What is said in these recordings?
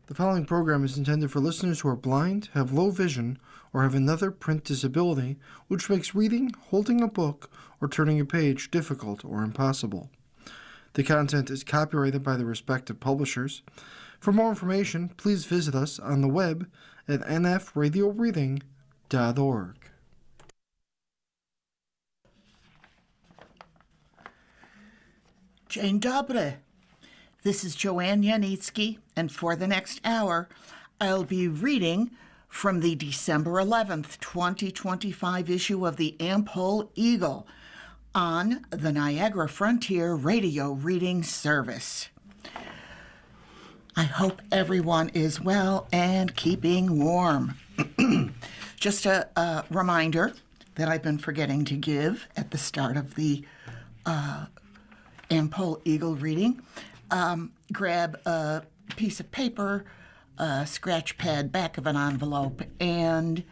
The following program is intended for listeners who are blind, have low vision, or have another print disability, which makes reading, holding a book, or turning a page difficult or impossible. The content is copyrighted by the respective publishers. For more information, please visit us on the web at nfradioreading.org. Dzień dobry. This is Joanne Yanitsky, and for the next hour, I'll be reading from the December 11th, 2025 issue of the Am-Pol Eagle on the Niagara Frontier Radio Reading Service. I hope everyone is well and keeping warm. Just a reminder that I've been forgetting to give at the start of the Am-Pol Eagle reading. Grab a piece of paper, a scratch pad, back of an envelope, and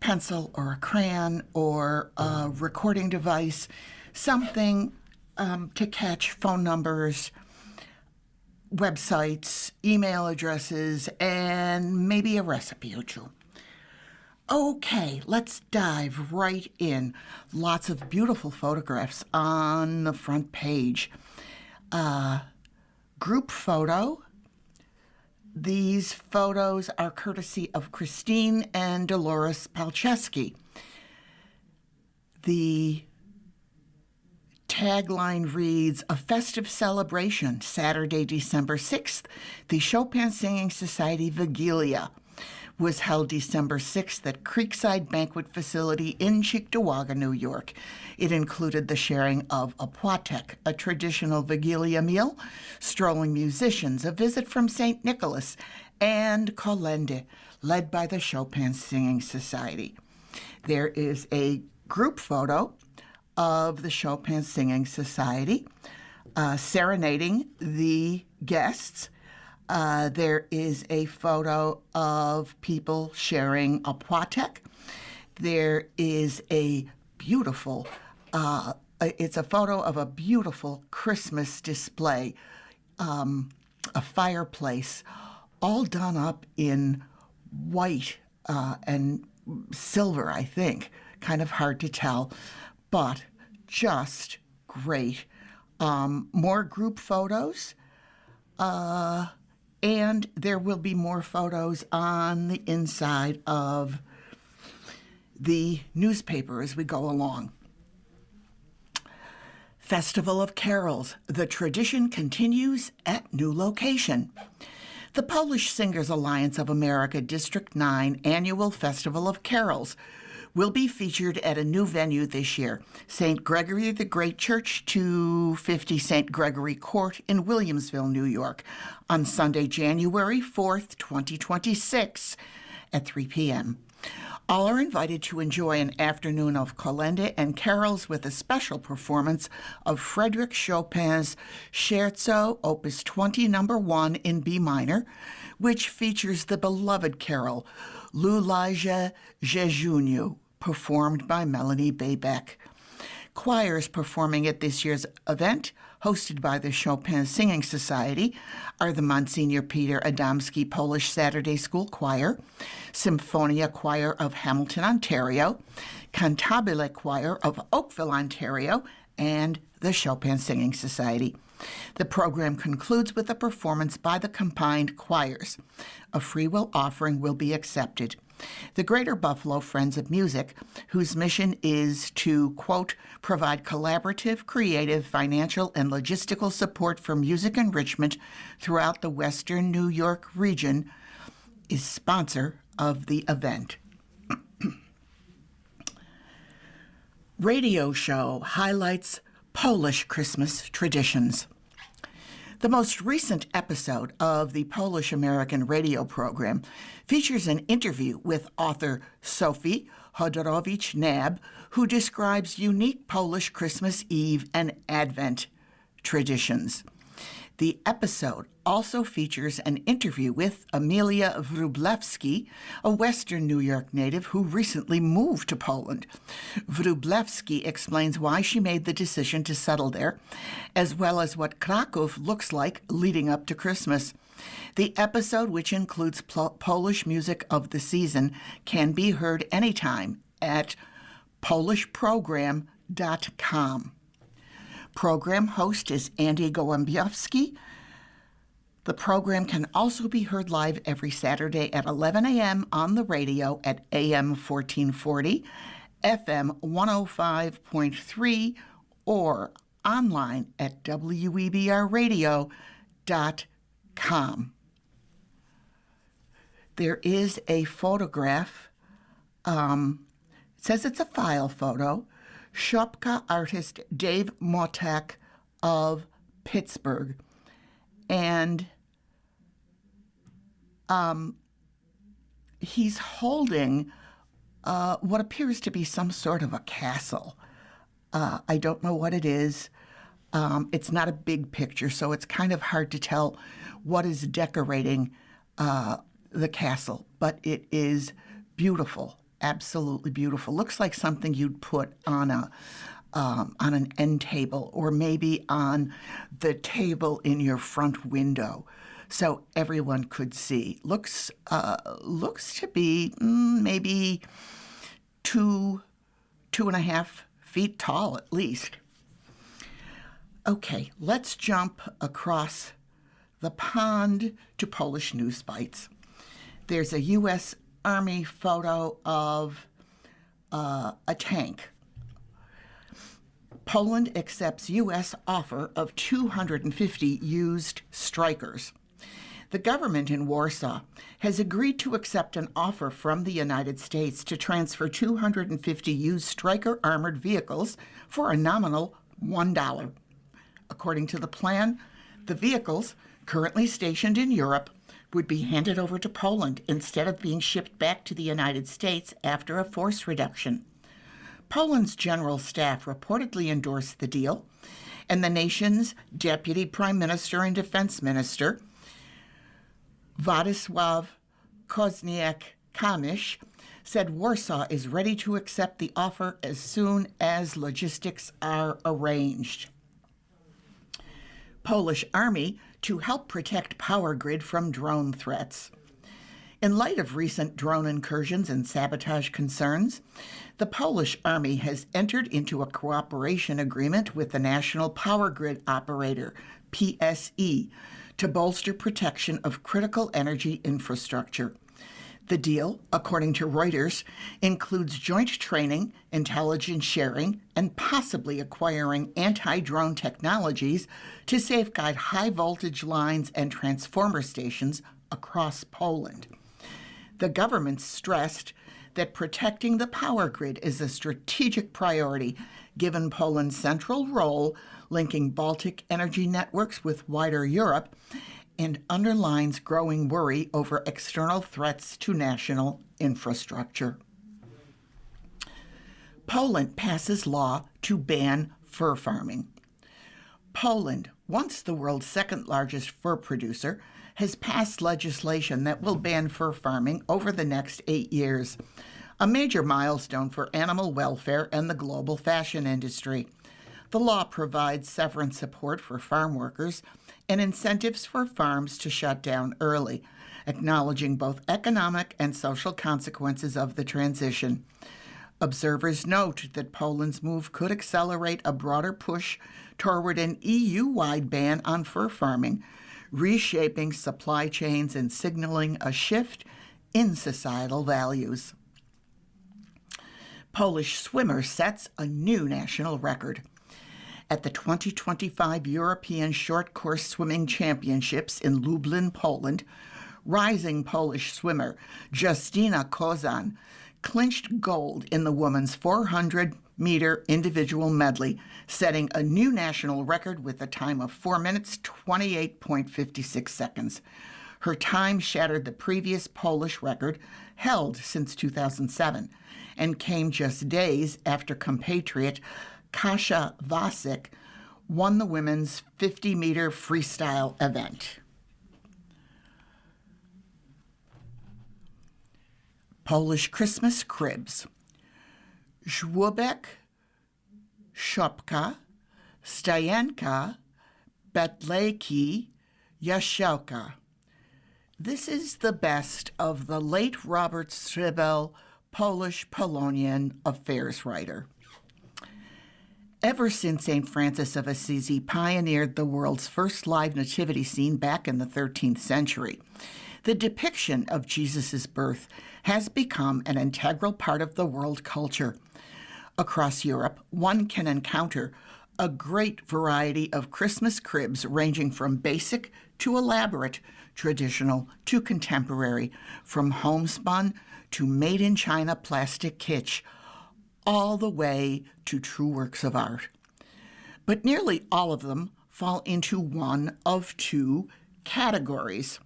pencil or a crayon or a recording device, something to catch phone numbers, websites, email addresses, and maybe a recipe or two. Okay, let's dive right in. Lots of beautiful photographs on the front page. Group photo. These photos are courtesy of Christine and Dolores Palczewski. The tagline reads, "A festive celebration, Saturday, December 6th, the Chopin Singing Society Vigilia was held December 6th at Creekside Banquet Facility in Cheektowaga, New York. It included the sharing of a płatek, a traditional Vigilia meal, strolling musicians, a visit from St. Nicholas, and kolędy, led by the Chopin Singing Society." There is a group photo of the Chopin Singing Society serenading the guests. There is a photo of people sharing a płatek. There is a beautiful, it's a photo of a beautiful Christmas display, a fireplace, all done up in white and silver, I think. Kind of hard to tell, but just great. More group photos. And there will be more photos on the inside of the newspaper as we go along. Festival of Carols. The tradition continues at new location. The Polish Singers Alliance of America District 9 Annual Festival of Carols will be featured at a new venue this year, St. Gregory the Great Church, 250 St. Gregory Court in Williamsville, New York, on Sunday, January 4th, 2026, at 3 p.m. All are invited to enjoy an afternoon of kolędy and carols with a special performance of Frédéric Chopin's Scherzo, Opus 20, No. 1 in B minor, which features the beloved carol Luláže Jejuniu, performed by Melanie Baybeck. Choirs performing at this year's event, hosted by the Chopin Singing Society, are the Monsignor Peter Adamski Polish Saturday School Choir, Symphonia Choir of Hamilton, Ontario, Cantabile Choir of Oakville, Ontario, and the Chopin Singing Society. The program concludes with a performance by the combined choirs. A free will offering will be accepted. The Greater Buffalo Friends of Music, whose mission is to, quote, provide collaborative, creative, financial, and logistical support for music enrichment throughout the Western New York region, is sponsor of the event. Radio show highlights Polish Christmas traditions. The most recent episode of the Polish American radio program features an interview with author Sophie Hodorowicz-Nab, who describes unique Polish Christmas Eve and Advent traditions. The episode also features an interview with Amelia Wróblewski, a Western New York native who recently moved to Poland. Wróblewski explains why she made the decision to settle there, as well as what Kraków looks like leading up to Christmas. The episode, which includes Polish music of the season, can be heard anytime at polishprogram.com. Program host is Andy Gołębiowski. The program can also be heard live every Saturday at 11 a.m. on the radio at AM 1440, FM 105.3, or online at webrradio.com. There is a photograph. It says it's a file photo. Shopka artist Dave Motek of Pittsburgh. And he's holding what appears to be some sort of a castle. I don't know what it is. It's not a big picture, so it's kind of hard to tell what is decorating the castle, but it is beautiful. Absolutely beautiful. Looks like something you'd put on an end table, or maybe on the table in your front window, so everyone could see. Looks to be maybe 2.5 feet tall at least. Okay, let's jump across the pond to Polish news bites. There's a U.S. Army photo of a tank. Poland accepts U.S. offer of 250 used Strykers. The government in Warsaw has agreed to accept an offer from the United States to transfer 250 used Stryker armored vehicles for a nominal $1. According to the plan, the vehicles, currently stationed in Europe, would be handed over to Poland instead of being shipped back to the United States after a force reduction. Poland's general staff reportedly endorsed the deal, and the nation's deputy prime minister and defense minister, Władysław Koźniak-Kamysz, said Warsaw is ready to accept the offer as soon as logistics are arranged. Polish Army to help protect power grid from drone threats. In light of recent drone incursions and sabotage concerns, the Polish Army has entered into a cooperation agreement with the National Power Grid Operator, PSE, to bolster protection of critical energy infrastructure. The deal, according to Reuters, includes joint training, intelligence sharing, and possibly acquiring anti-drone technologies to safeguard high-voltage lines and transformer stations across Poland. The government stressed that protecting the power grid is a strategic priority given Poland's central role linking Baltic energy networks with wider Europe, and underlines growing worry over external threats to national infrastructure. Poland passes law to ban fur farming. Poland, once the world's second largest fur producer, has passed legislation that will ban fur farming over the next 8 years, a major milestone for animal welfare and the global fashion industry. The law provides severance support for farm workers and incentives for farms to shut down early, acknowledging both economic and social consequences of the transition. Observers note that Poland's move could accelerate a broader push toward an EU-wide ban on fur farming, reshaping supply chains and signaling a shift in societal values. Polish swimmer sets a new national record. At the 2025 European Short Course Swimming Championships in Lublin, Poland, rising Polish swimmer Justyna Kozan clinched gold in the women's 400-meter individual medley, setting a new national record with a time of 4 minutes, 28.56 seconds. Her time shattered the previous Polish record, held since 2007, and came just days after compatriot Kasia Wasik won the women's 50-meter freestyle event. Polish Christmas cribs. Żłobek, szopka, stajenka, betlejki, jasiołka. This is the best of the late Robert Stribel, Polish Polonian affairs writer. Ever since St. Francis of Assisi pioneered the world's first live nativity scene back in the 13th century, the depiction of Jesus' birth has become an integral part of the world culture. Across Europe, one can encounter a great variety of Christmas cribs ranging from basic to elaborate, traditional to contemporary, from homespun to made-in-China plastic kitsch, all the way to true works of art. But nearly all of them fall into one of two categories.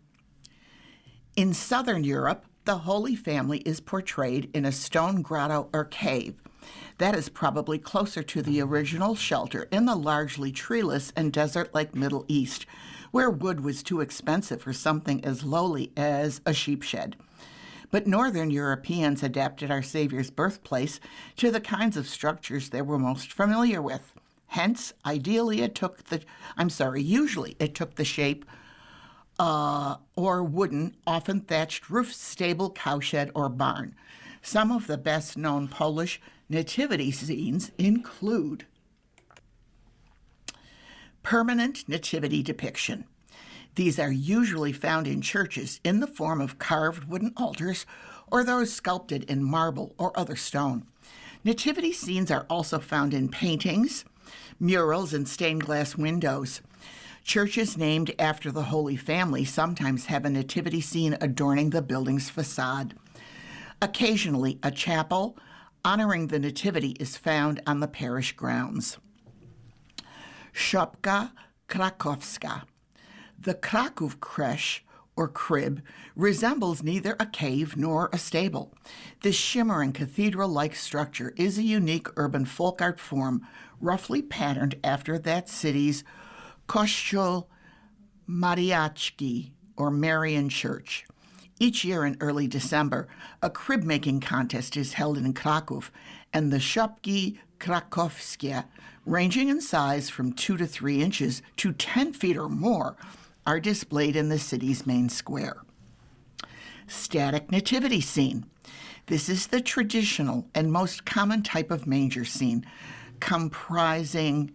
In southern Europe, the Holy Family is portrayed in a stone grotto or cave. That is probably closer to the original shelter in the largely treeless and desert-like Middle East, where wood was too expensive for something as lowly as a sheep shed. But northern Europeans adapted our Savior's birthplace to the kinds of structures they were most familiar with. Hence, usually it took the shape or wooden, often thatched roof, stable, cowshed, or barn. Some of the best-known Polish nativity scenes include permanent nativity depiction. These are usually found in churches in the form of carved wooden altars or those sculpted in marble or other stone. Nativity scenes are also found in paintings, murals, and stained glass windows. Churches named after the Holy Family sometimes have a nativity scene adorning the building's facade. Occasionally, a chapel honoring the Nativity is found on the parish grounds. Szopka krakowska. The Kraków creche, or crib, resembles neither a cave nor a stable. This shimmering cathedral-like structure is a unique urban folk art form, roughly patterned after that city's Kościół Mariacki, or Marian Church. Each year in early December, a crib-making contest is held in Kraków, and the szopki krakowskie, ranging in size from 2 to 3 inches to 10 feet or more, are displayed in the city's main square. Static nativity scene. This is the traditional and most common type of manger scene, comprising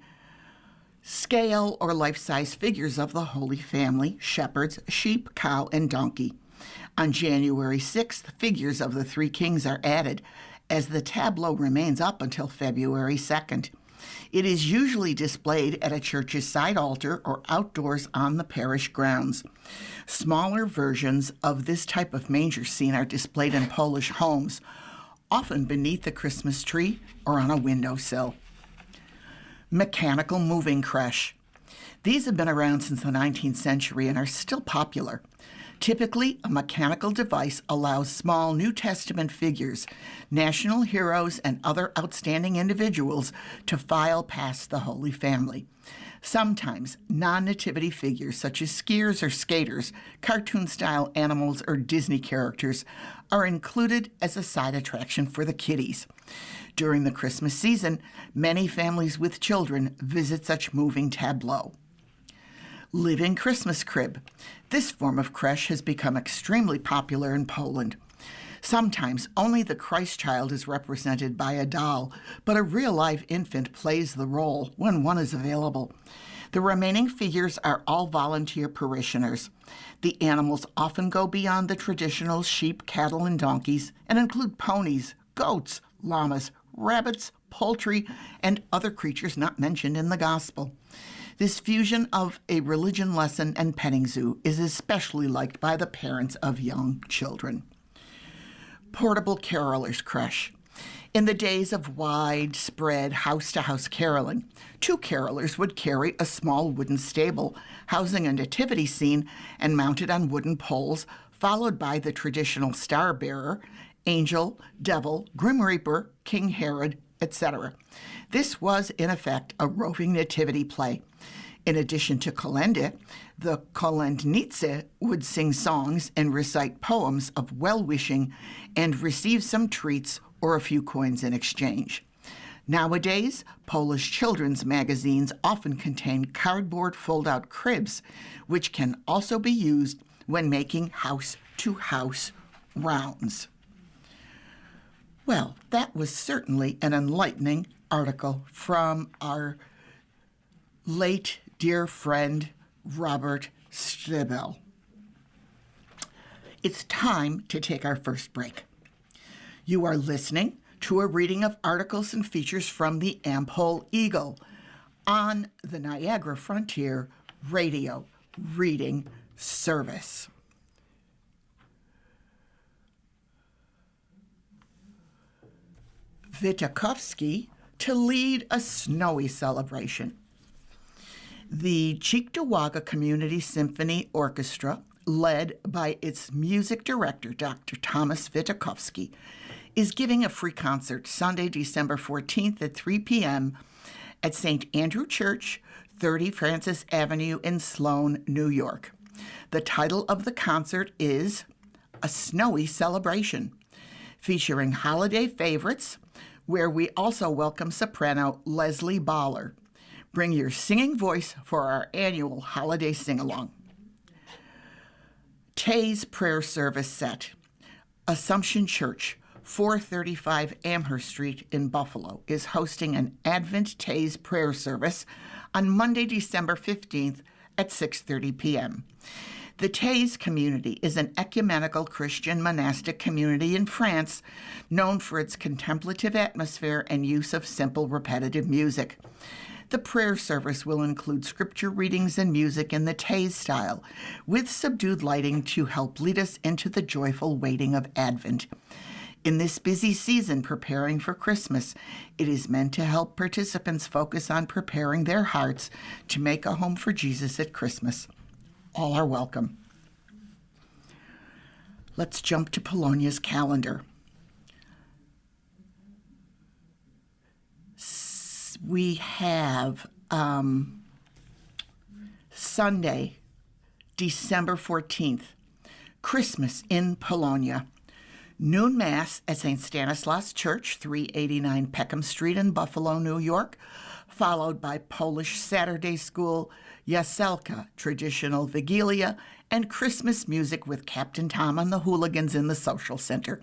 scale or life-size figures of the Holy Family, shepherds, sheep, cow, and donkey. On January 6th, figures of the three kings are added, as the tableau remains up until February 2nd. It is usually displayed at a church's side altar or outdoors on the parish grounds. Smaller versions of this type of manger scene are displayed in Polish homes, often beneath the Christmas tree or on a windowsill. Mechanical moving creche. These have been around since the 19th century and are still popular. Typically, a mechanical device allows small New Testament figures, national heroes, and other outstanding individuals to file past the Holy Family. Sometimes, non-nativity figures such as skiers or skaters, cartoon-style animals, or Disney characters are included as a side attraction for the kiddies. During the Christmas season, many families with children visit such moving tableaux. Living Christmas crib. This form of creche has become extremely popular in Poland. Sometimes only the Christ child is represented by a doll, but a real-life infant plays the role when one is available. The remaining figures are all volunteer parishioners. The animals often go beyond the traditional sheep, cattle, and donkeys and include ponies, goats, llamas, rabbits, poultry, and other creatures not mentioned in the Gospel. This fusion of a religion lesson and petting zoo is especially liked by the parents of young children. Portable carolers creche. In the days of widespread house-to-house caroling, 2 carolers would carry a small wooden stable housing a nativity scene and mounted on wooden poles, followed by the traditional star bearer, angel, devil, grim reaper, King Herod, etc. This was, in effect, a roving nativity play. In addition to kolende, the kolendnice would sing songs and recite poems of well-wishing and receive some treats or a few coins in exchange. Nowadays, Polish children's magazines often contain cardboard fold-out cribs, which can also be used when making house-to-house rounds. Well, that was certainly an enlightening article from our late dear friend, Robert Stibel. It's time to take our first break. You are listening to a reading of articles and features from the Am-Pol Eagle on the Niagara Frontier Radio Reading Service. Witkowski to lead a snowy celebration. The Cheektowaga Community Symphony Orchestra, led by its music director, Dr. Thomas Witkowski, is giving a free concert Sunday, December 14th at 3 p.m. at St. Andrew Church, 30 Francis Avenue in Sloan, New York. The title of the concert is A Snowy Celebration, featuring holiday favorites, where we also welcome soprano Leslie Baller. Bring your singing voice for our annual holiday sing-along. Tay's Prayer Service Set. Assumption Church, 435 Amherst Street in Buffalo, is hosting an Advent Tay's Prayer Service on Monday, December 15th at 6:30 p.m. The Tay's community is an ecumenical Christian monastic community in France known for its contemplative atmosphere and use of simple, repetitive music. The prayer service will include scripture readings and music in the Tay style, with subdued lighting to help lead us into the joyful waiting of Advent. In this busy season preparing for Christmas, it is meant to help participants focus on preparing their hearts to make a home for Jesus at Christmas. All are welcome. Let's jump to Polonia's calendar. We have Sunday, December 14th, Christmas in Polonia. Noon Mass at St. Stanislaus Church, 389 Peckham Street in Buffalo, New York, followed by Polish Saturday School, Jaselka, traditional Vigilia, and Christmas music with Captain Tom and the Hooligans in the Social Center.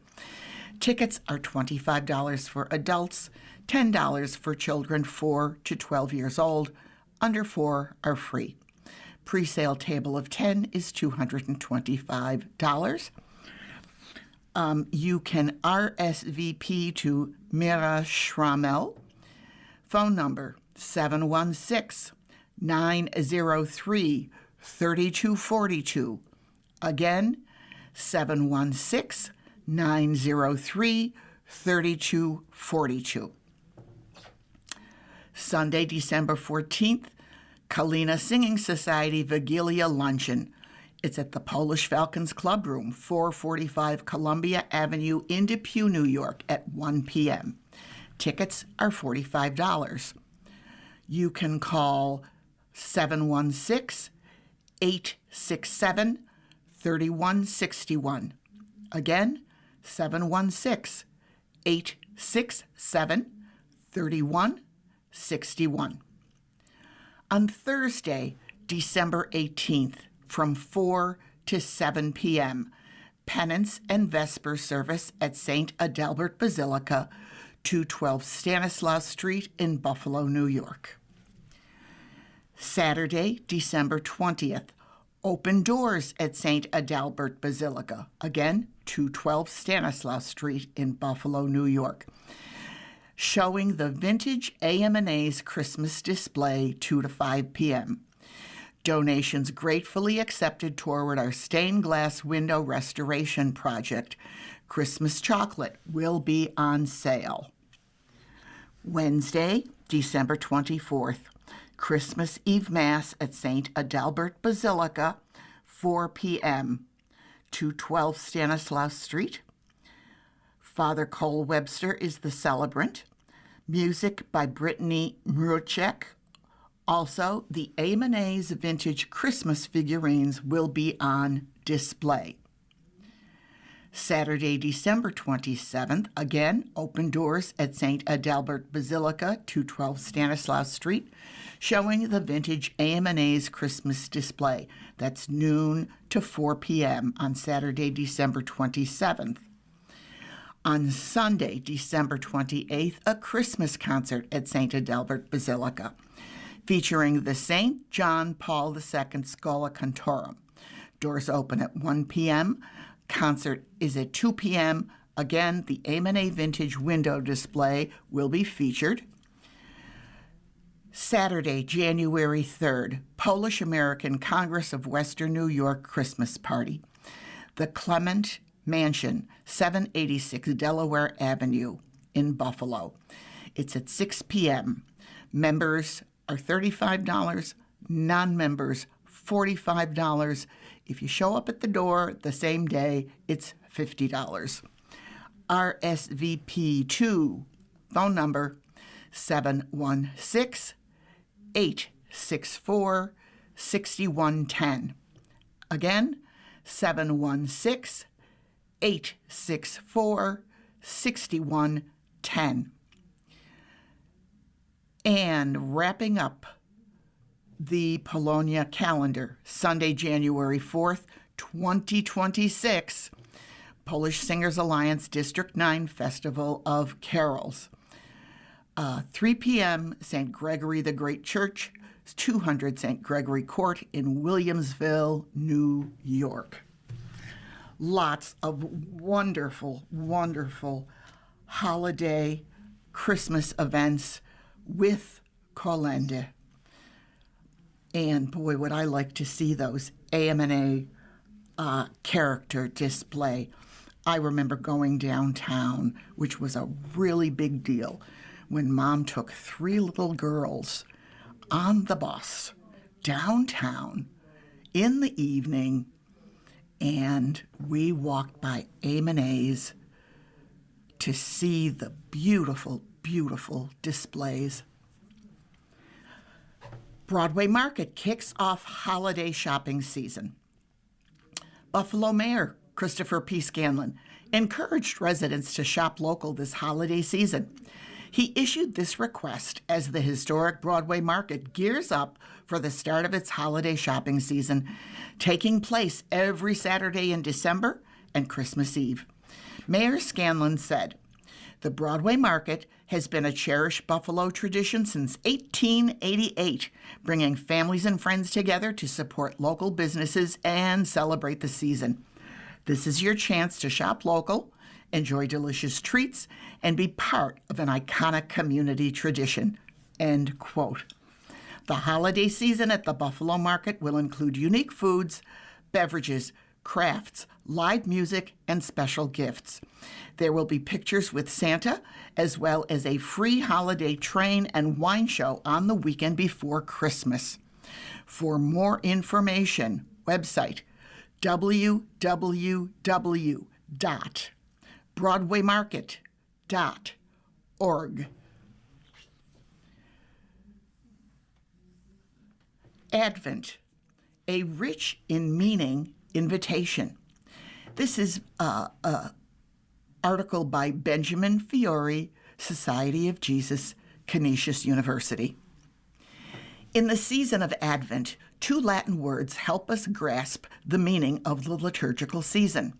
Tickets are $25 for adults, $10 for children 4 to 12 years old. Under 4 are free. Pre-sale table of 10 is $225. You can RSVP to Mira Schrammel. Phone number 716-903-3242. Again, 716-903-3242. Sunday, December 14th, Kalina Singing Society Vigilia Luncheon. It's at the Polish Falcons Club Room, 445 Columbia Avenue in Depew, New York at 1 p.m. Tickets are $45. You can call 716-867-3161. Again, 716-867-3161. On Thursday, December 18th, from 4 to 7 p.m., Penance and Vesper service at St. Adalbert Basilica, 212 Stanislaus Street in Buffalo, New York. Saturday, December 20th, open doors at St. Adalbert Basilica, again, 212 Stanislaus Street in Buffalo, New York, showing the vintage AM&A's Christmas display 2 to 5 p.m. Donations gratefully accepted toward our stained glass window restoration project. Christmas chocolate will be on sale. Wednesday, December 24th, Christmas Eve Mass at St. Adalbert Basilica, 4 p.m., 212 Stanislaus Street. Father Cole Webster is the celebrant. music by Brittany Mruchek. Also, the Am-Pol vintage Christmas figurines will be on display. Saturday, December 27th, again, open doors at St. Adalbert Basilica, 212 Stanislaus Street, showing the vintage Am-Pol Christmas display. That's noon to 4 p.m. on Saturday, December 27th. On Sunday, December 28th, a Christmas concert at St. Adalbert Basilica, featuring the St. John Paul II Schola Cantorum. Doors open at 1 p.m., concert is at 2 p.m. Again, the Am-Pol Vintage window display will be featured. Saturday, January 3rd, Polish-American Congress of Western New York Christmas Party. The Clement Mansion, 786 Delaware Avenue in Buffalo. It's at 6 p.m. Members are $35, non-members $45. If you show up at the door the same day, it's $50. RSVP2, phone number 716-864-6110. Again, 716-864-6110. And wrapping up the Polonia calendar, Sunday, January 4th, 2026, Polish Singers Alliance District 9 Festival of Carols. 3 p.m., St. Gregory the Great Church, 200 St. Gregory Court in Williamsville, New York. Lots of wonderful, wonderful holiday Christmas events with Kolende. And boy, would I like to see those AMNA character display. I remember going downtown, which was a really big deal, when Mom took 3 little girls on the bus downtown in the evening, and we walked by AMNA's to see the beautiful, beautiful displays. Broadway Market kicks off holiday shopping season. Buffalo Mayor Christopher P. Scanlon encouraged residents to shop local this holiday season. He issued this request as the historic Broadway Market gears up for the start of its holiday shopping season, taking place every Saturday in December and Christmas Eve. Mayor Scanlon said, "The Broadway Market has been a cherished Buffalo tradition since 1888, bringing families and friends together to support local businesses and celebrate the season. This is your chance to shop local, enjoy delicious treats, and be part of an iconic community tradition." End quote. The holiday season at the Buffalo Market will include unique foods, beverages, crafts, live music, and special gifts. There will be pictures with Santa, as well as a free holiday train and wine show on the weekend before Christmas. For more information, website www.broadwaymarket.org. Advent, a rich in meaning invitation. This is an article by Benjamin Fiore, Society of Jesus, Canisius University. In the season of Advent, 2 Latin words help us grasp the meaning of the liturgical season.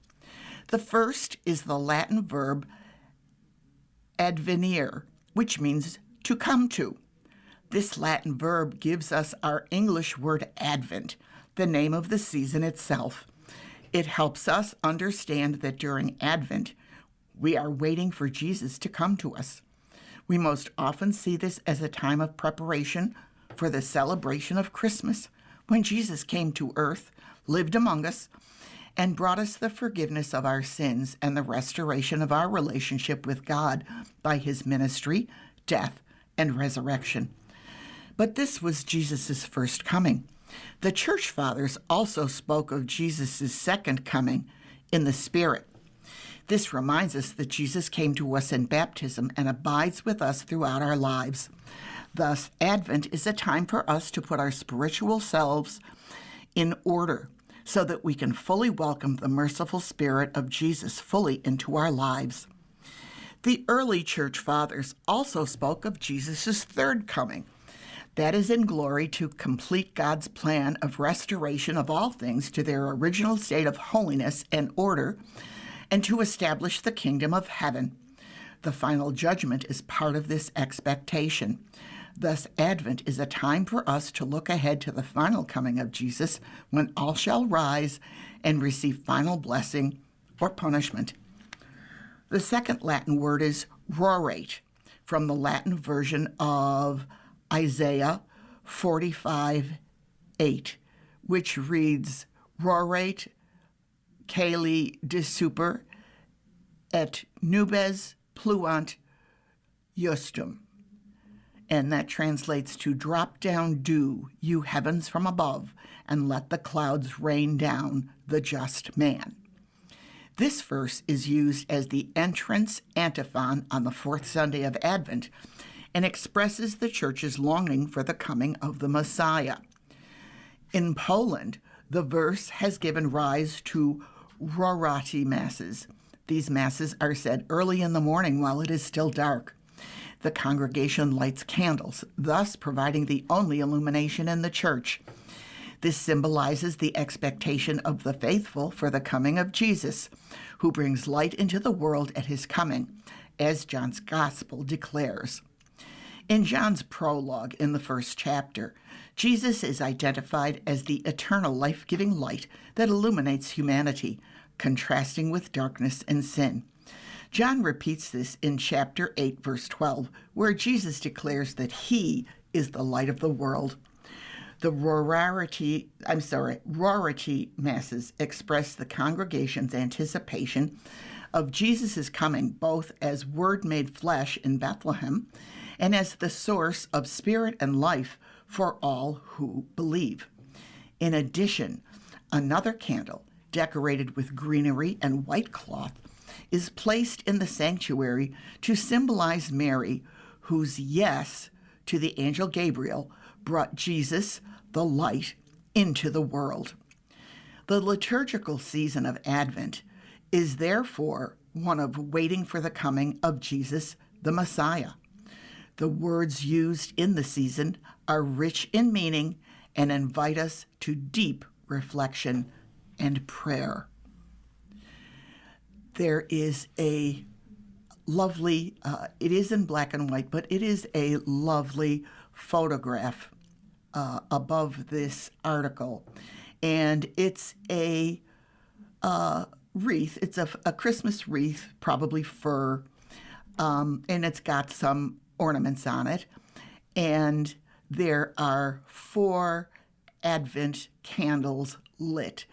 The first is the Latin verb advenire, which means to come to. This Latin verb gives us our English word Advent, the name of the season itself. It helps us understand that during Advent, we are waiting for Jesus to come to us. We most often see this as a time of preparation for the celebration of Christmas, when Jesus came to earth, lived among us, and brought us the forgiveness of our sins and the restoration of our relationship with God by his ministry, death, and resurrection. But this was Jesus' first coming. The Church Fathers also spoke of Jesus' second coming in the Spirit. This reminds us that Jesus came to us in baptism and abides with us throughout our lives. Thus, Advent is a time for us to put our spiritual selves in order so that we can fully welcome the merciful Spirit of Jesus fully into our lives. The early church fathers also spoke of Jesus' third coming. That is in glory to complete God's plan of restoration of all things to their original state of holiness and order, and to establish the kingdom of heaven. The final judgment is part of this expectation. Thus, Advent is a time for us to look ahead to the final coming of Jesus, when all shall rise and receive final blessing or punishment. The second Latin word is rorate, from the Latin version of Isaiah 45:8, which reads, Rorate caeli de super et nubes pluant justum. And that translates to drop down dew, you heavens from above, and let the clouds rain down the just man. This verse is used as the entrance antiphon on the fourth Sunday of Advent and expresses the church's longing for the coming of the Messiah. In Poland, the verse has given rise to rorati masses. These masses are said early in the morning while it is still dark. The congregation lights candles, thus providing the only illumination in the church. This symbolizes the expectation of the faithful for the coming of Jesus, who brings light into the world at his coming, as John's Gospel declares. In John's prologue in the first chapter, Jesus is identified as the eternal life-giving light that illuminates humanity, contrasting with darkness and sin. John repeats this in chapter 8, verse 12, where Jesus declares that he is the light of the world. The rorati masses express the congregation's anticipation of Jesus' coming, both as Word made flesh in Bethlehem and as the source of spirit and life for all who believe. In addition, another candle, decorated with greenery and white cloth, is placed in the sanctuary to symbolize Mary, whose yes to the angel Gabriel brought Jesus, the light, into the world. The liturgical season of Advent is therefore one of waiting for the coming of Jesus, the Messiah. The words used in the season are rich in meaning and invite us to deep reflection and prayer. There is a lovely, it is in black and white, but it is a lovely photograph above this article. And it's a wreath. It's a Christmas wreath, probably fir, and it's got some ornaments on it. And there are 4 Advent candles lit,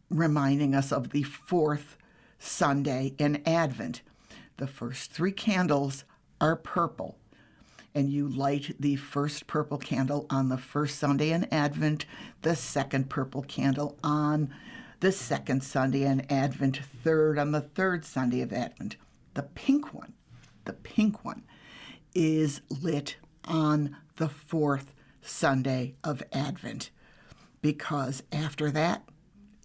reminding us of the 4th Sunday in Advent. The first 3 candles are purple, and you light the first purple candle on the first Sunday in Advent, the second purple candle on the second Sunday in Advent, third on the third Sunday of Advent. The pink one is lit on the 4th Sunday of Advent, because after that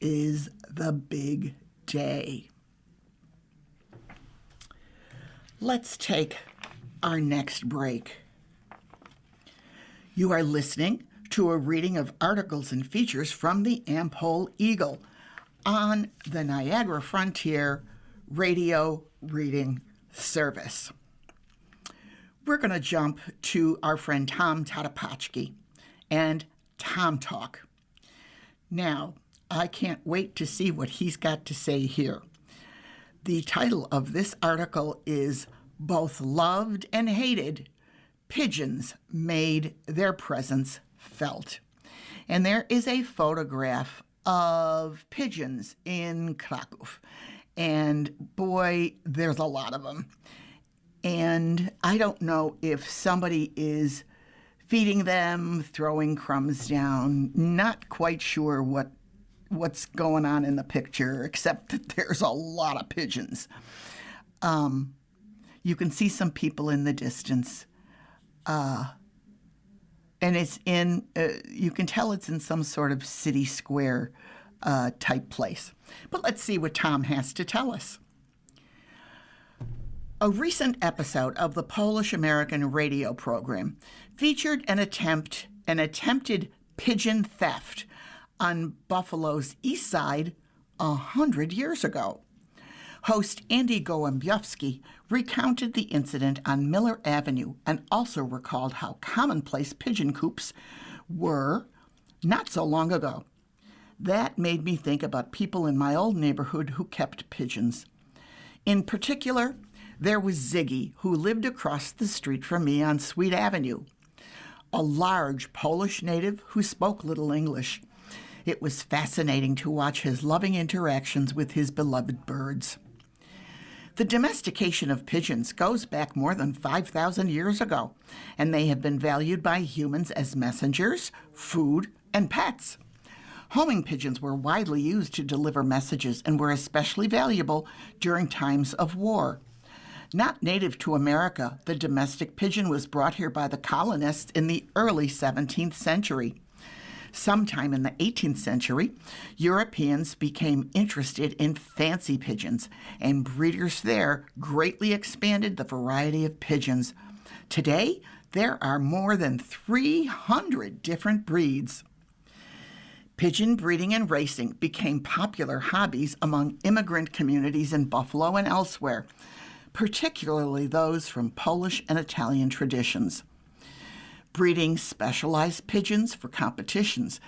is the big day. Let's take our next break. You are listening to a reading of articles and features from the Am-Pol Eagle on the Niagara Frontier Radio Reading Service. We're going to jump to our friend Tom Tadapachki and Tom Talk. Now, I can't wait to see what he's got to say here. The title of this article is Both Loved and Hated, Pigeons Made Their Presence Felt. And there is a photograph of pigeons in Krakow. And boy, there's a lot of them. And I don't know if somebody is feeding them, throwing crumbs down, not quite sure what what's going on in the picture, except that there's a lot of pigeons. You can see some people in the distance. And it's in, you can tell it's in some sort of city square type place. But let's see what Tom has to tell us. A recent episode of the Polish-American radio program featured an attempted pigeon theft on Buffalo's east side 100 years ago. Host Andy Gołębiowski recounted the incident on Miller Avenue and also recalled how commonplace pigeon coops were not so long ago. That made me think about people in my old neighborhood who kept pigeons. In particular, there was Ziggy, who lived across the street from me on Sweet Avenue, a large Polish native who spoke little English. It was fascinating to watch his loving interactions with his beloved birds. The domestication of pigeons goes back more than 5,000 years ago, and they have been valued by humans as messengers, food, and pets. Homing pigeons were widely used to deliver messages and were especially valuable during times of war. Not native to America, the domestic pigeon was brought here by the colonists in the early 17th century. Sometime in the 18th century, Europeans became interested in fancy pigeons, and breeders there greatly expanded the variety of pigeons. Today, there are more than 300 different breeds. Pigeon breeding and racing became popular hobbies among immigrant communities in Buffalo and elsewhere, particularly those from Polish and Italian traditions. Breeding specialized pigeons for competitions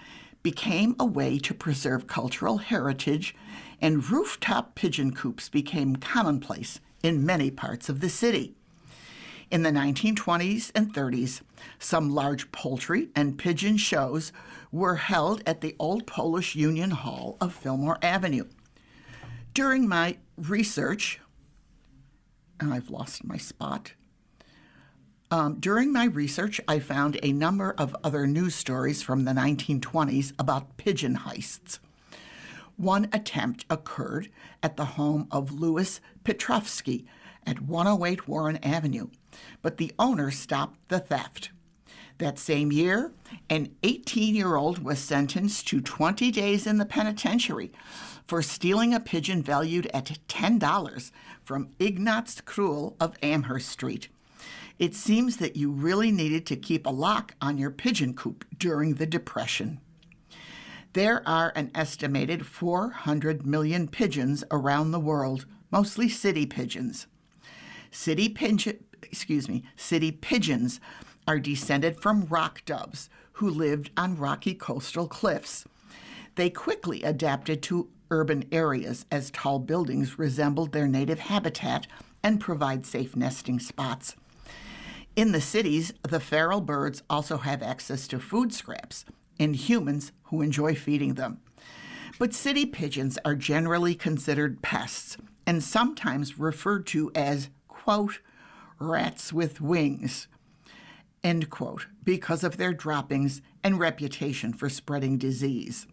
became a way to preserve cultural heritage, and rooftop pigeon coops became commonplace in many parts of the city. In the 1920s and 30s, some large poultry and pigeon shows were held at the Old Polish Union Hall of Fillmore Avenue. During my research, and I've lost my spot. During my research, I found a number of other news stories from the 1920s about pigeon heists. One attempt occurred at the home of Louis Petrovsky at 108 Warren Avenue, but the owner stopped the theft. That same year, an 18-year-old was sentenced to 20 days in the penitentiary for stealing a pigeon valued at $10 from Ignaz Krull of Amherst Street. It seems that you really needed to keep a lock on your pigeon coop during the Depression. There are an estimated 400 million pigeons around the world, mostly city pigeons. City pigeons are descended from rock doves who lived on rocky coastal cliffs. They quickly adapted to urban areas as tall buildings resembled their native habitat and provide safe nesting spots. In the cities, the feral birds also have access to food scraps and humans who enjoy feeding them. But city pigeons are generally considered pests and sometimes referred to as, quote, rats with wings, end quote, because of their droppings and reputation for spreading disease.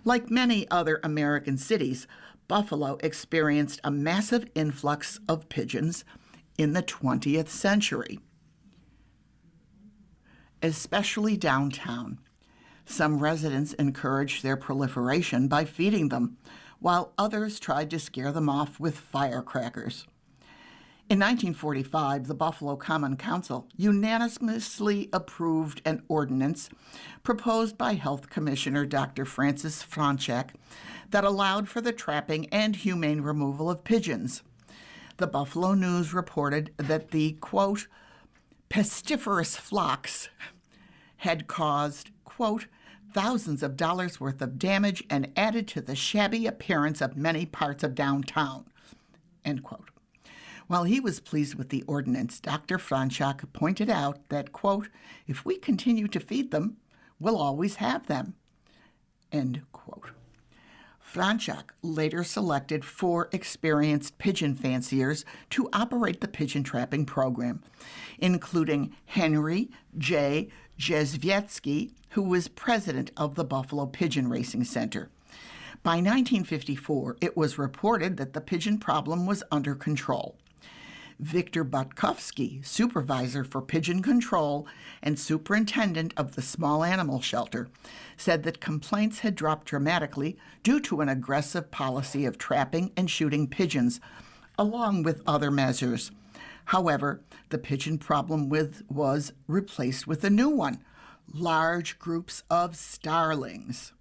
Like many other American cities, Buffalo experienced a massive influx of pigeons in the 20th century, especially downtown. Some residents encouraged their proliferation by feeding them, while others tried to scare them off with firecrackers. In 1945, the Buffalo Common Council unanimously approved an ordinance proposed by Health Commissioner Dr. Francis Franchak that allowed for the trapping and humane removal of pigeons. The Buffalo News reported that the, quote, pestiferous flocks had caused, quote, thousands of dollars worth of damage and added to the shabby appearance of many parts of downtown, end quote. While he was pleased with the ordinance, Dr. Franchak pointed out that, quote, if we continue to feed them, we'll always have them, end quote. Franchak later selected 4 experienced pigeon fanciers to operate the pigeon trapping program, including Henry J. Jezwiecki, who was president of the Buffalo Pigeon Racing Center. By 1954, it was reported that the pigeon problem was under control. Victor Butkovsky, supervisor for pigeon control and superintendent of the small animal shelter, said that complaints had dropped dramatically due to an aggressive policy of trapping and shooting pigeons, along with other measures. However, the pigeon problem was replaced with a new one: large groups of starlings.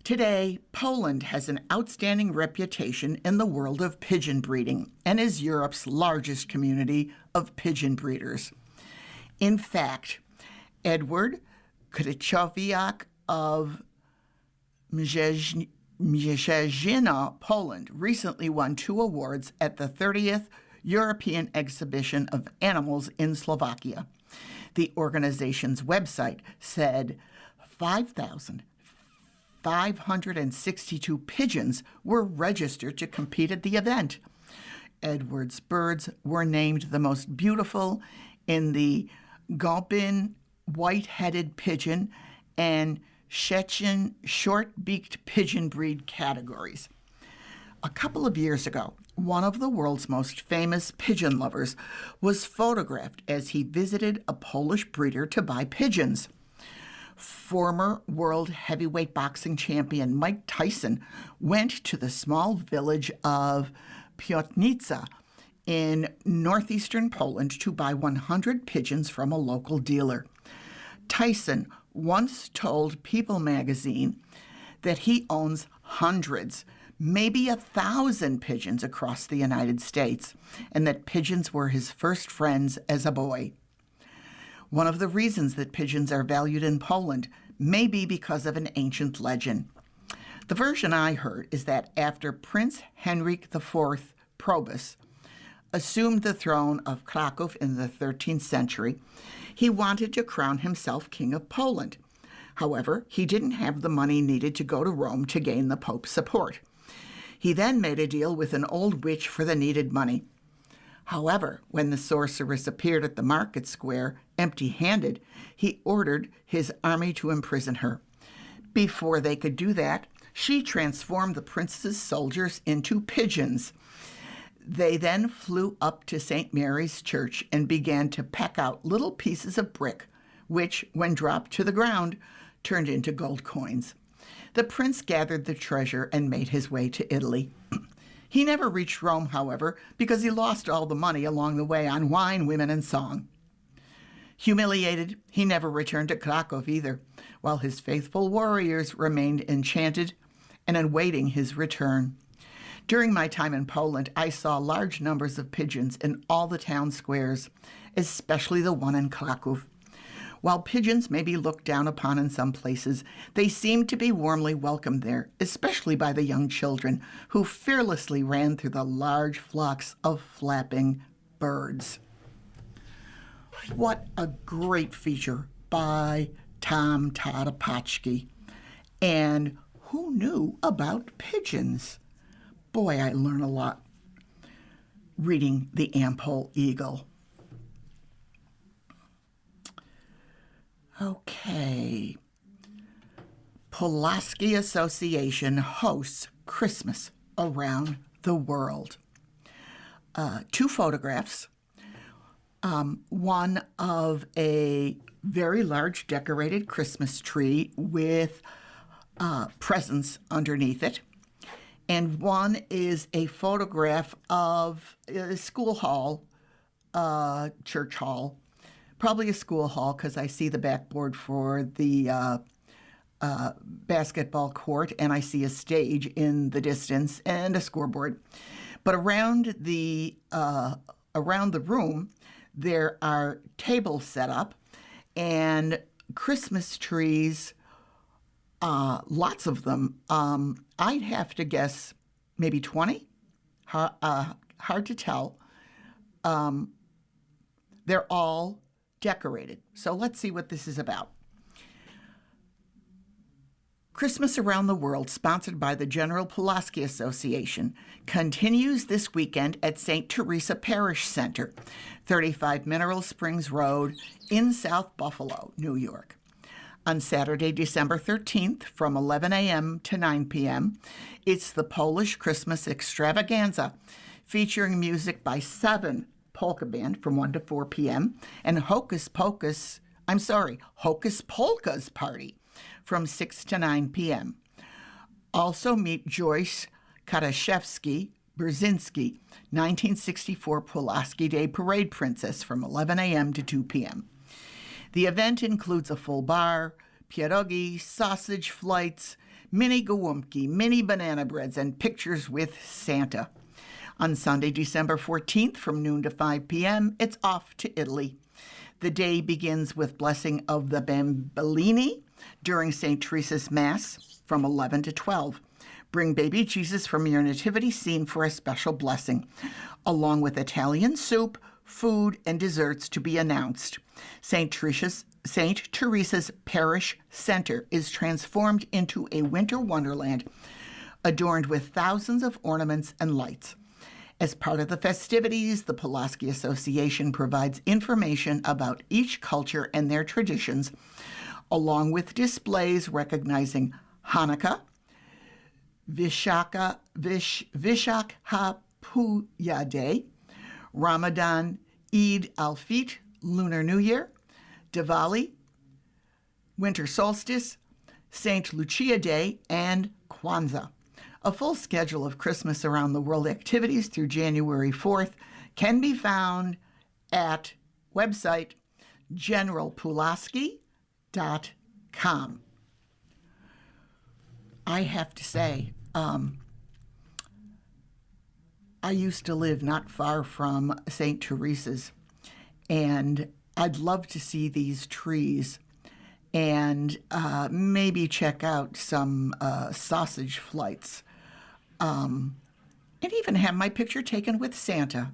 Today, Poland has an outstanding reputation in the world of pigeon breeding and is Europe's largest community of pigeon breeders. In fact, Edward Krychowiak of Mierzejna, Poland, recently won 2 awards at the 30th European Exhibition of Animals in Slovakia. The organization's website said 5,562 pigeons were registered to compete at the event. Edward's birds were named the most beautiful in the Gauben white-headed pigeon and Szczecin short-beaked pigeon breed categories. A couple of years ago, one of the world's most famous pigeon lovers was photographed as he visited a Polish breeder to buy pigeons. Former world heavyweight boxing champion Mike Tyson went to the small village of Piotnica in northeastern Poland to buy 100 pigeons from a local dealer. Tyson once told People magazine that he owns hundreds, maybe 1,000 pigeons across the United States, and that pigeons were his first friends as a boy. One of the reasons that pigeons are valued in Poland may be because of an ancient legend. The version I heard is that after Prince Henryk IV Probus assumed the throne of Kraków in the 13th century, he wanted to crown himself King of Poland. However, he didn't have the money needed to go to Rome to gain the Pope's support. He then made a deal with an old witch for the needed money. However, when the sorceress appeared at the market square empty-handed, he ordered his army to imprison her. Before they could do that, she transformed the prince's soldiers into pigeons. They then flew up to St. Mary's Church and began to peck out little pieces of brick, which, when dropped to the ground, turned into gold coins. The prince gathered the treasure and made his way to Italy. He never reached Rome, however, because he lost all the money along the way on wine, women, and song. Humiliated, he never returned to Kraków either, while his faithful warriors remained enchanted and awaiting his return. During my time in Poland, I saw large numbers of pigeons in all the town squares, especially the one in Kraków. While pigeons may be looked down upon in some places, they seem to be warmly welcomed there, especially by the young children who fearlessly ran through the large flocks of flapping birds. What a great feature by Tom Tarapaczki. And who knew about pigeons? Boy, I learn a lot reading the Am-Pol Eagle. Okay. Pulaski Association hosts Christmas around the world. 2 photographs. One of a very large decorated Christmas tree with presents underneath it. And one is a photograph of a school hall, church hall, probably a school hall because I see the backboard for the basketball court and I see a stage in the distance and a scoreboard. But around the room, there are tables set up and Christmas trees, lots of them. I'd have to guess maybe 20. Hard to tell. They're all decorated. So let's see what this is about. Christmas Around the World, sponsored by the General Pulaski Association, continues this weekend at St. Teresa Parish Center, 35 Mineral Springs Road in South Buffalo, New York. On Saturday, December 13th, from 11 a.m. to 9 p.m., it's the Polish Christmas Extravaganza, featuring music by 7 polka band from 1 to 4 p.m. and Hocus Polka's Party from 6 to 9 p.m. Also meet Joyce Karaszewski-Brzezinski, 1964 Pulaski Day Parade Princess from 11 a.m. to 2 p.m. The event includes a full bar, pierogi, sausage flights, mini gołąbki, mini banana breads, and pictures with Santa. On Sunday, December 14th, from noon to 5 p.m., it's off to Italy. The day begins with blessing of the Bambini during St. Teresa's Mass from 11 to 12. Bring baby Jesus from your nativity scene for a special blessing, along with Italian soup, food, and desserts to be announced. St. Teresa's Parish Center is transformed into a winter wonderland, adorned with thousands of ornaments and lights. As part of the festivities, the Pulaski Association provides information about each culture and their traditions, along with displays recognizing Hanukkah, Vishakha Puja Day, Ramadan, Eid al-Fitr, Lunar New Year, Diwali, Winter Solstice, St. Lucia Day, and Kwanzaa. A full schedule of Christmas around the world activities through January 4th can be found at website generalpulaski.com. I have to say, I used to live not far from St. Teresa's, and I'd love to see these trees and maybe check out some sausage flights and even have my picture taken with Santa.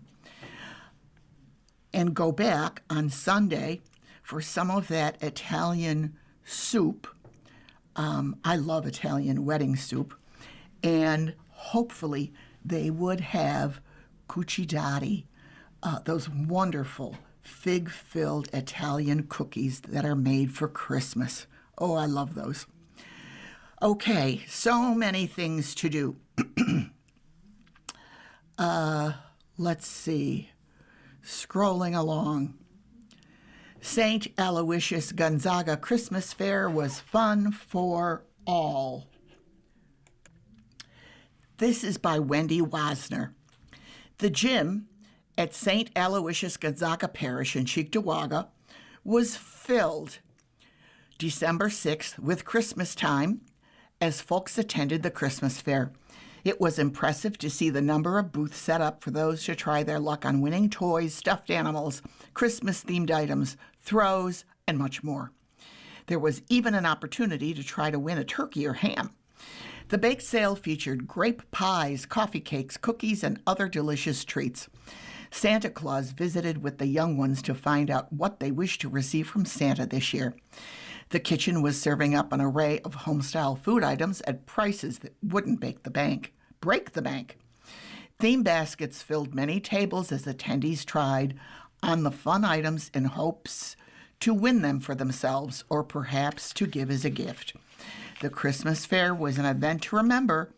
And go back on Sunday for some of that Italian soup. I love Italian wedding soup. And hopefully they would have cuccidati, those wonderful fig-filled Italian cookies that are made for Christmas. Oh, I love those. Okay, so many things to do. Let's see. Scrolling along. St. Aloysius Gonzaga Christmas Fair was fun for all. This is by Wendy Wasner. The gym at St. Aloysius Gonzaga Parish in Cheektowaga was filled December 6th with Christmas time as folks attended the Christmas fair. It was impressive to see the number of booths set up for those to try their luck on winning toys, stuffed animals, Christmas-themed items, throws, and much more. There was even an opportunity to try to win a turkey or ham. The bake sale featured grape pies, coffee cakes, cookies, and other delicious treats. Santa Claus visited with the young ones to find out what they wished to receive from Santa this year. The kitchen was serving up an array of home-style food items at prices that wouldn't break the bank. Theme baskets filled many tables as attendees tried on the fun items in hopes to win them for themselves or perhaps to give as a gift. The Christmas fair was an event to remember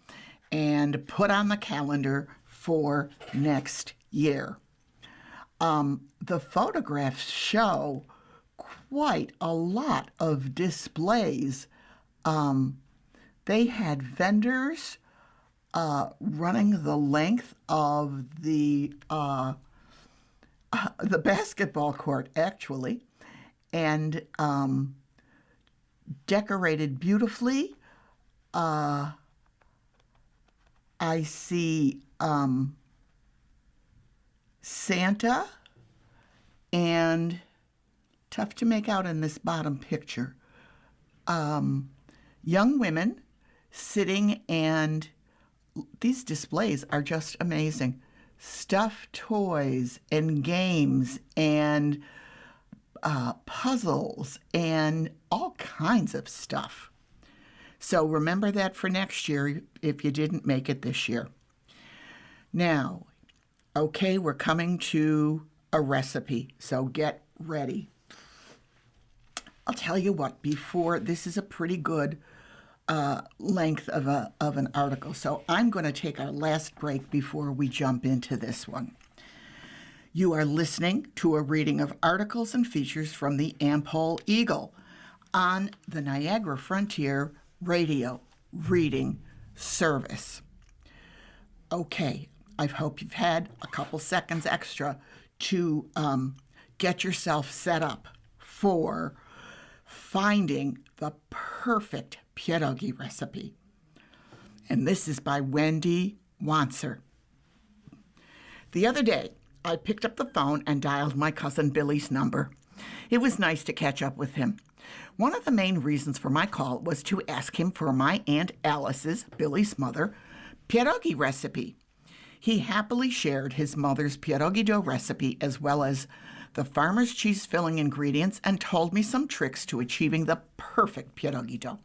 and put on the calendar for next year. The photographs show quite a lot of displays. They had vendors running the length of the basketball court, actually, and decorated beautifully. I see Santa, and tough to make out in this bottom picture, young women sitting, and these displays are just amazing. Stuffed toys and games and puzzles and all kinds of stuff. So remember that for next year if you didn't make it this year. Now, okay, we're coming to a recipe, so get ready. I'll tell you what, before, this is a pretty good length of an article, so I'm going to take our last break before we jump into this one. You are listening to a reading of articles and features from the Am-Pol Eagle on the Niagara Frontier Radio Reading Service. Okay, I hope you've had a couple seconds extra to get yourself set up for finding the perfect pierogi recipe. And this is by Wendy Wanser. The other day, I picked up the phone and dialed my cousin Billy's number. It was nice to catch up with him. One of the main reasons for my call was to ask him for my Aunt Alice's, Billy's mother, pierogi recipe. He happily shared his mother's pierogi dough recipe as well as the farmer's cheese filling ingredients and told me some tricks to achieving the perfect pierogi dough.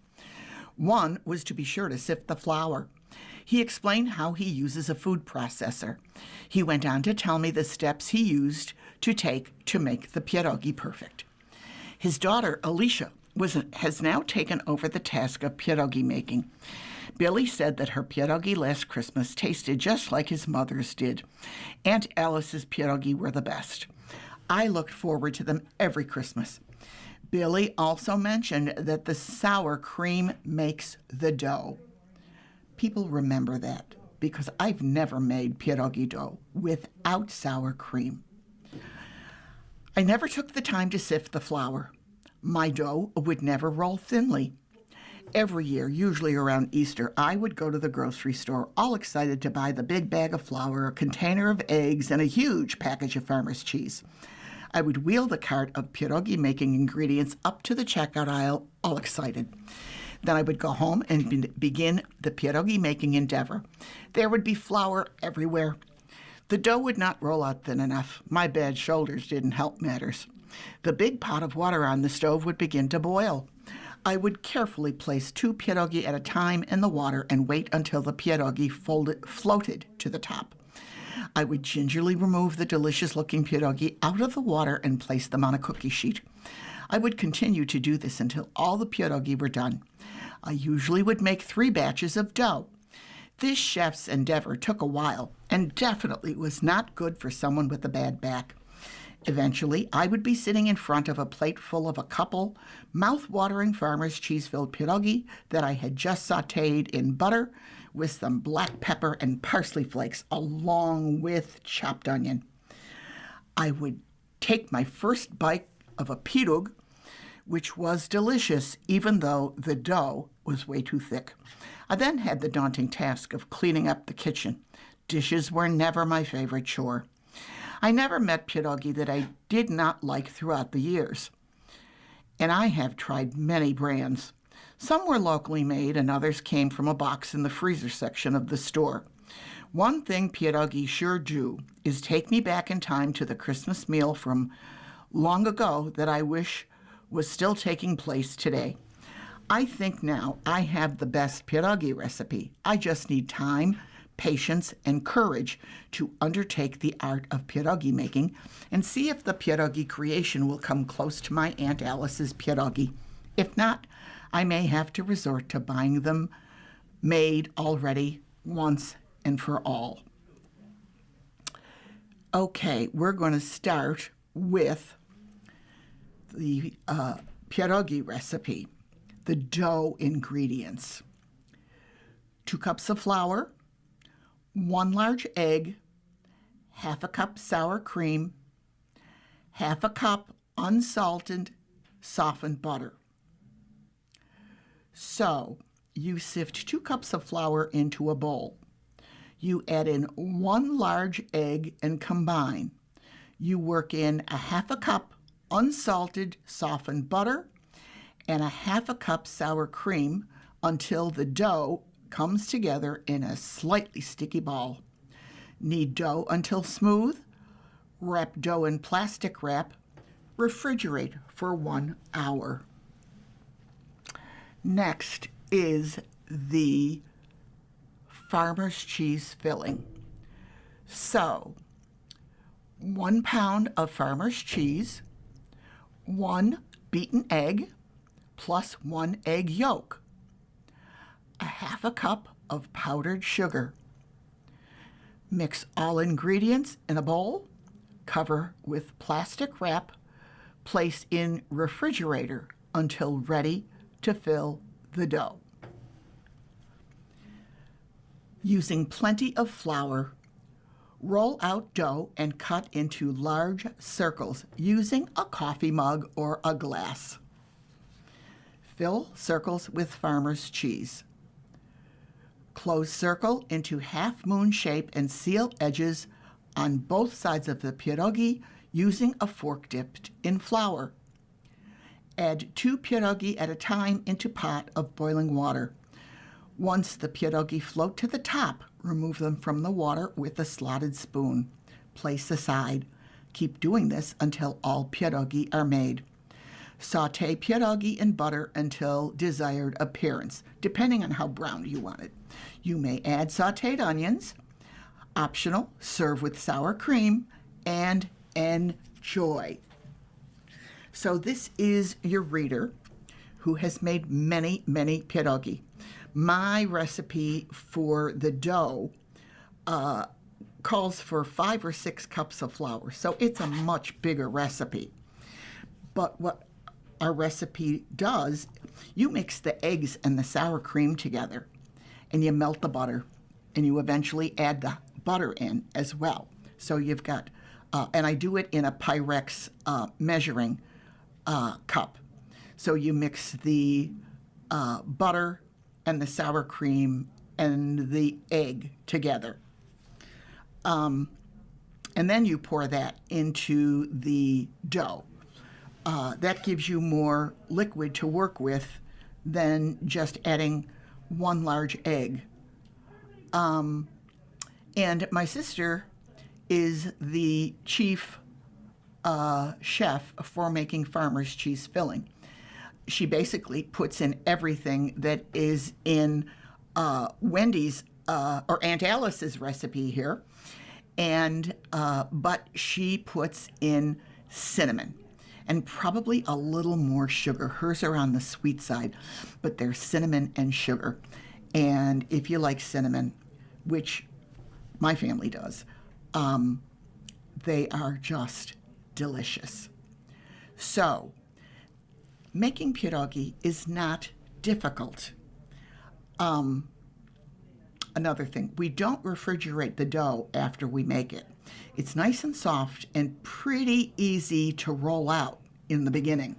One was to be sure to sift the flour. He explained how he uses a food processor. He went on to tell me the steps he used to take to make the pierogi perfect. His daughter, Alicia, has now taken over the task of pierogi making. Billy said that her pierogi last Christmas tasted just like his mother's did. Aunt Alice's pierogi were the best. I looked forward to them every Christmas. Billy also mentioned that the sour cream makes the dough. People remember that because I've never made pierogi dough without sour cream. I never took the time to sift the flour. My dough would never roll thinly. Every year, usually around Easter, I would go to the grocery store all excited to buy the big bag of flour, a container of eggs, and a huge package of farmer's cheese. I would wheel the cart of pierogi making ingredients up to the checkout aisle, all excited. Then I would go home and begin the pierogi making endeavor. There would be flour everywhere. The dough would not roll out thin enough. My bad shoulders didn't help matters. The big pot of water on the stove would begin to boil. I would carefully place 2 pierogi at a time in the water and wait until the pierogi floated to the top. I would gingerly remove the delicious-looking pierogi out of the water and place them on a cookie sheet. I would continue to do this until all the pierogi were done. I usually would make 3 batches of dough. This chef's endeavor took a while and definitely was not good for someone with a bad back. Eventually, I would be sitting in front of a plate full of a couple mouth-watering farmer's cheese-filled pierogi that I had just sautéed in butter with some black pepper and parsley flakes along with chopped onion. I would take my first bite of a pirog, which was delicious even though the dough was way too thick. I then had the daunting task of cleaning up the kitchen. Dishes were never my favorite chore. I never met pierogi that I did not like throughout the years. And I have tried many brands. Some were locally made and others came from a box in the freezer section of the store. One thing pierogi sure do is take me back in time to the Christmas meal from long ago that I wish was still taking place today. I think now I have the best pierogi recipe. I just need time, patience, and courage to undertake the art of pierogi making and see if the pierogi creation will come close to my Aunt Alice's pierogi. If not, I may have to resort to buying them made already once and for all. Okay, we're going to start with the pierogi recipe, the dough ingredients. 2 cups of flour, 1 large egg, half a cup sour cream, half a cup unsalted softened butter. So you sift 2 cups of flour into a bowl. You add in 1 large egg and combine. You work in a half a cup unsalted softened butter and a half a cup sour cream until the dough comes together in a slightly sticky ball. Knead dough until smooth. Wrap dough in plastic wrap. Refrigerate for 1 hour. Next is the farmer's cheese filling. So, 1 pound of farmer's cheese, 1 beaten egg plus 1 egg yolk, a half a cup of powdered sugar. Mix all ingredients in a bowl, cover with plastic wrap, place in refrigerator until ready to fill the dough. Using plenty of flour, roll out dough and cut into large circles using a coffee mug or a glass. Fill circles with farmer's cheese. Close circle into half-moon shape and seal edges on both sides of the pierogi using a fork dipped in flour. Add 2 pierogi at a time into pot of boiling water. Once the pierogi float to the top, remove them from the water with a slotted spoon. Place aside. Keep doing this until all pierogi are made. Sauté pierogi in butter until desired appearance, depending on how brown you want it. You may add sautéed onions. Optional, serve with sour cream, and enjoy. So this is your reader who has made many, many pierogi. My recipe for the dough calls for 5 or 6 cups of flour, so it's a much bigger recipe. But what our recipe does, you mix the eggs and the sour cream together, and you melt the butter, and you eventually add the butter in as well. So you've got, and I do it in a Pyrex measuring cup. So you mix the butter and the sour cream and the egg together. And then you pour that into the dough. That gives you more liquid to work with than just adding 1 large egg. And my sister is the chief chef for making farmer's cheese filling. She basically puts in everything that is in Wendy's or Aunt Alice's recipe here, and but she puts in cinnamon and probably a little more sugar. Hers are on the sweet side, but they're cinnamon and sugar. And if you like cinnamon, which my family does, they are just delicious. So, making pierogi is not difficult. Another thing, we don't refrigerate the dough after we make it. It's nice and soft and pretty easy to roll out in the beginning.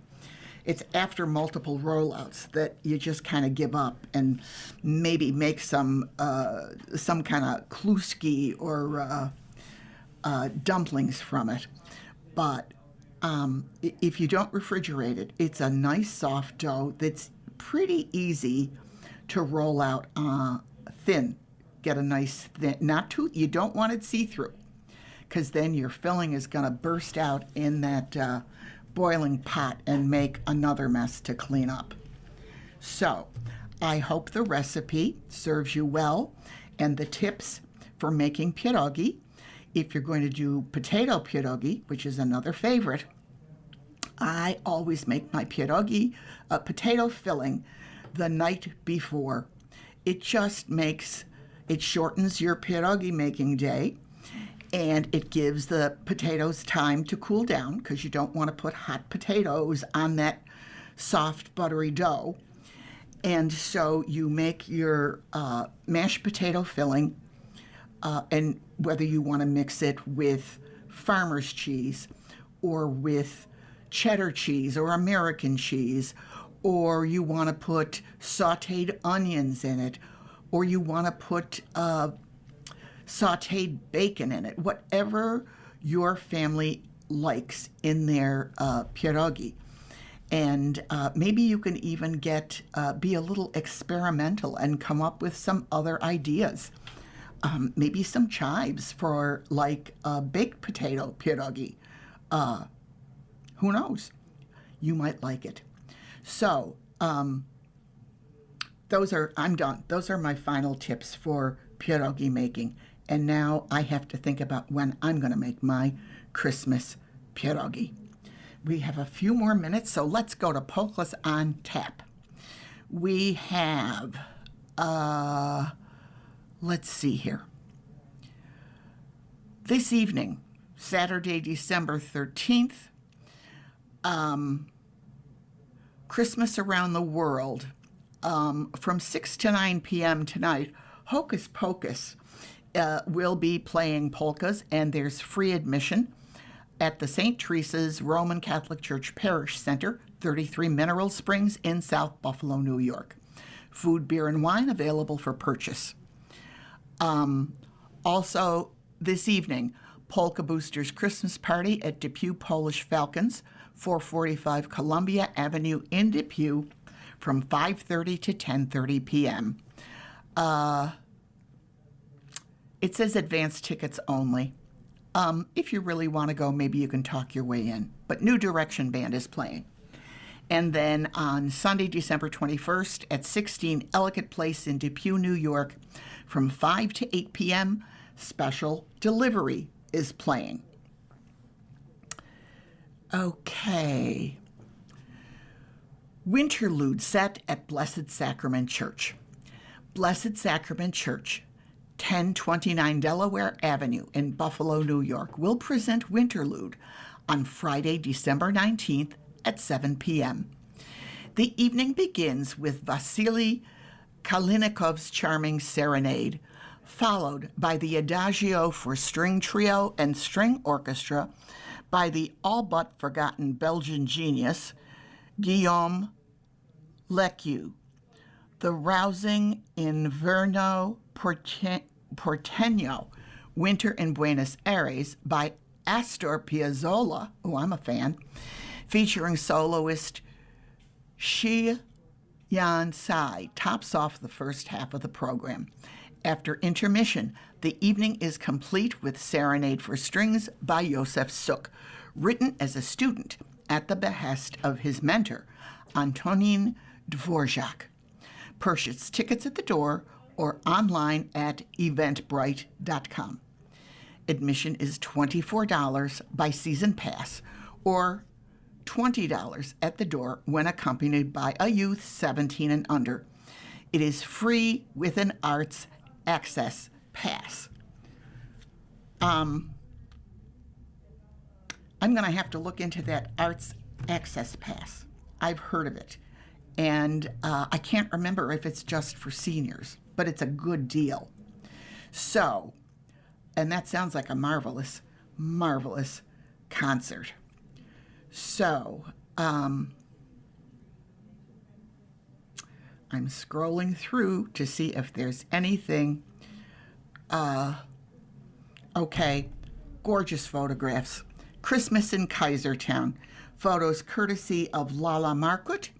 It's after multiple rollouts that you just kind of give up and maybe make some kind of kluski or dumplings from it. But if you don't refrigerate it, it's a nice soft dough that's pretty easy to roll out thin. Get a nice thin, not too, you don't want it see-through, because then your filling is going to burst out in that boiling pot and make another mess to clean up. So I hope the recipe serves you well and the tips for making pierogi. If you're going to do potato pierogi, which is another favorite, I always make my pierogi potato filling the night before. It just it shortens your pierogi making day, and it gives the potatoes time to cool down because you don't want to put hot potatoes on that soft, buttery dough. And so you make your mashed potato filling, and whether you want to mix it with farmer's cheese or with cheddar cheese or American cheese, or you want to put sautéed onions in it, or you want to put sautéed bacon in it, whatever your family likes in their pierogi. And maybe you can even be a little experimental and come up with some other ideas. Maybe some chives for like a baked potato pierogi. Who knows? You might like it. So, I'm done. Those are my final tips for pierogi making. And now I have to think about when I'm going to make my Christmas pierogi. We have a few more minutes, so let's go to polkas on tap. We have, let's see here. This evening, Saturday, December 13th, Christmas Around the World, from 6 to 9 p.m. tonight, Hocus Pocus will be playing polkas, and there's free admission at the St. Teresa's Roman Catholic Church Parish Center, 33 Mineral Springs in South Buffalo, New York. Food, beer, and wine available for purchase. Also, this evening, Polka Boosters Christmas Party at Depew Polish Falcons, 445 Columbia Avenue in Depew, from 5:30 to 10:30 p.m. It says advance tickets only. If you really want to go, maybe you can talk your way in. But New Direction Band is playing. And then on Sunday, December 21st at 16 Ellicott Place in Depew, New York, from 5 to 8 p.m., Special Delivery is playing. Okay. Winterlude set at Blessed Sacrament Church. Blessed Sacrament Church, 1029 Delaware Avenue in Buffalo, New York, will present Winterlude on Friday, December 19th at 7 p.m. The evening begins with Vasily Kalinikov's charming serenade, followed by the Adagio for string trio and string orchestra by the all-but-forgotten Belgian genius, Guillaume Lecu. The rousing Inverno Porteño, Winter in Buenos Aires, by Astor Piazzolla, who I'm a fan, featuring soloist Shi Yan Sai, tops off the first half of the program. After intermission, the evening is complete with Serenade for Strings by Josef Suk, written as a student at the behest of his mentor, Antonin Dvorak. Purchase tickets at the door or online at eventbrite.com. Admission is $24 by season pass or $20 at the door when accompanied by a youth 17 and under. It is free with an arts access pass. I'm going to have to look into that arts access pass. I've heard of it. And I can't remember if it's just for seniors, but it's a good deal. So, and that sounds like a marvelous, marvelous concert. So, I'm scrolling through to see if there's anything. Okay, gorgeous photographs. Christmas in Kaisertown. Photos courtesy of Lala Markut.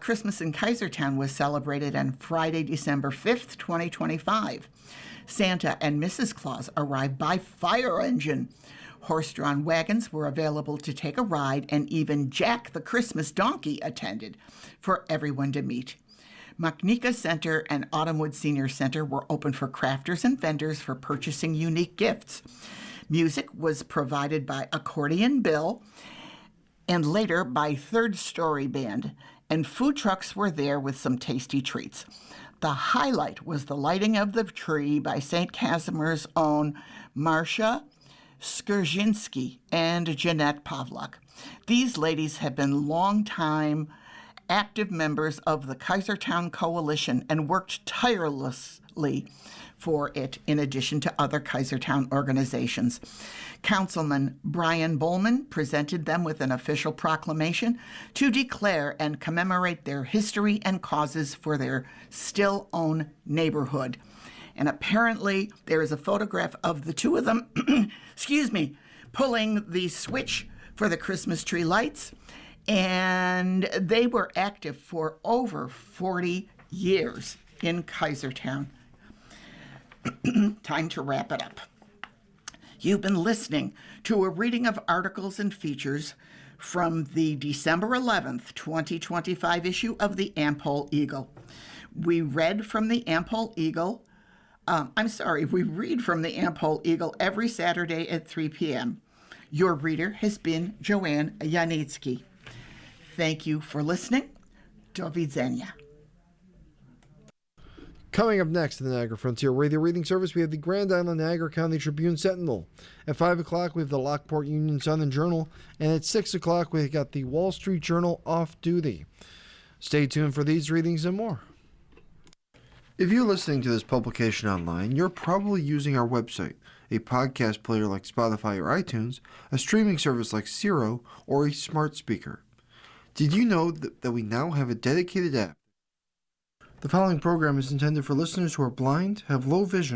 Christmas in Kaisertown was celebrated on Friday, December 5th, 2025. Santa and Mrs. Claus arrived by fire engine. Horse-drawn wagons were available to take a ride, and even Jack the Christmas donkey attended for everyone to meet. Maknika Center and Autumnwood Senior Center were open for crafters and vendors for purchasing unique gifts. Music was provided by Accordion Bill and later by Third Story Band, and food trucks were there with some tasty treats. The highlight was the lighting of the tree by St. Casimir's own Marcia Skrzynski and Jeanette Pavlak. These ladies have been longtime active members of the Kaisertown Coalition and worked tirelessly for it, in addition to other Kaisertown organizations. Councilman Brian Bowman presented them with an official proclamation to declare and commemorate their history and causes for their still-owned neighborhood. And apparently there is a photograph of the two of them, pulling the switch for the Christmas tree lights. And they were active for over 40 years in Kaisertown. Time to wrap it up. You've been listening to a reading of articles and features from the December 11th, 2025 issue of the Am-Pol Eagle. We read from the Am-Pol Eagle. We read from the Am-Pol Eagle every Saturday at 3 p.m. Your reader has been Joanne Yanitsky. Thank you for listening. Do widzenia. Coming up next in the Niagara Frontier Radio Reading Service, we have the Grand Island Niagara County Tribune Sentinel. At 5 o'clock, we have the Lockport Union Sun and Journal. And at 6 o'clock, we've got the Wall Street Journal Off Duty. Stay tuned for these readings and more. If you're listening to this publication online, you're probably using our website, a podcast player like Spotify or iTunes, a streaming service like Siro, or a smart speaker. Did you know that we now have a dedicated app? The following program is intended for listeners who are blind, have low vision,